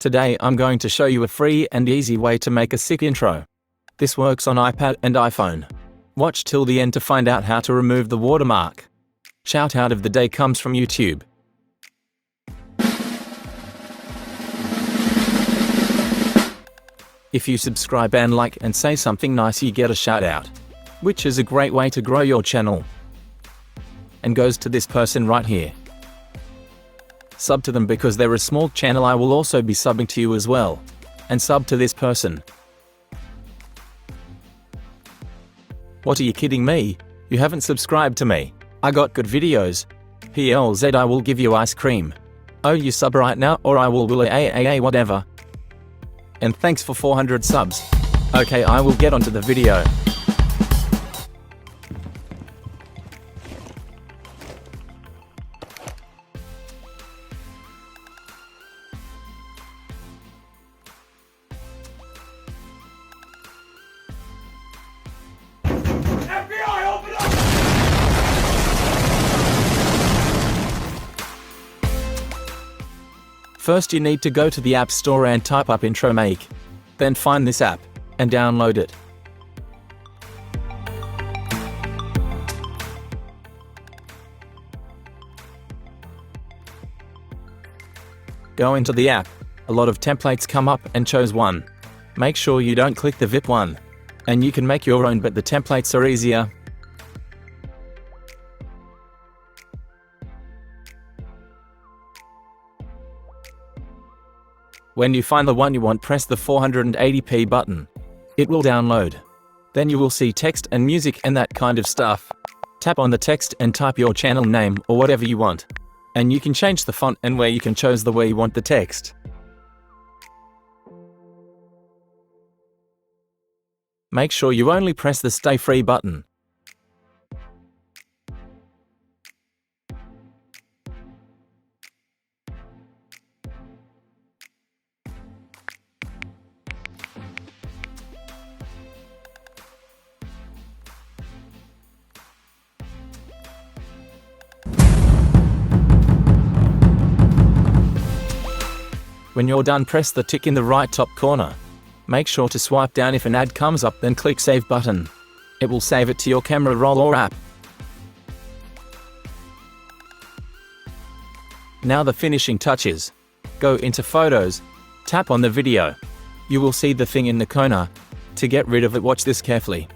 Today I'm going to show you a free and easy way to make a sick intro. This works on iPad and iPhone. Watch till the end to find out how to remove the watermark. Shout out of the day comes from YouTube. If you subscribe and like and say something nice, you get a shout out, which is a great way to grow your channel. And goes to this person right here. Sub to them because they're a small channel. I will also be subbing to you as well. And sub to this person. What, are you kidding me? You haven't subscribed to me. I got good videos. PLZ, I will give you ice cream. Oh, you sub right now or I will whatever. And thanks for 400 subs. Okay, I will get onto the video. FBI, open up! First you need to go to the App Store and type up Intro Make. Then find this app and download it. Go into the app. A lot of templates come up and choose one. Make sure you don't click the VIP one. And you can make your own, but the templates are easier. When you find the one you want, press the 480p button. It will download. Then you will see text and music and that kind of stuff. Tap on the text and type your channel name or whatever you want. And you can change the font and where you can choose the way you want the text. Make sure you only press the Stay Free button. When you're done, press the tick in the right top corner. Make sure to swipe down. If an ad comes up, then click Save button. It will save it to your camera roll or app. Now the finishing touches. Go into Photos, tap on the video. You will see the thing in the corner. To get rid of it, watch this carefully.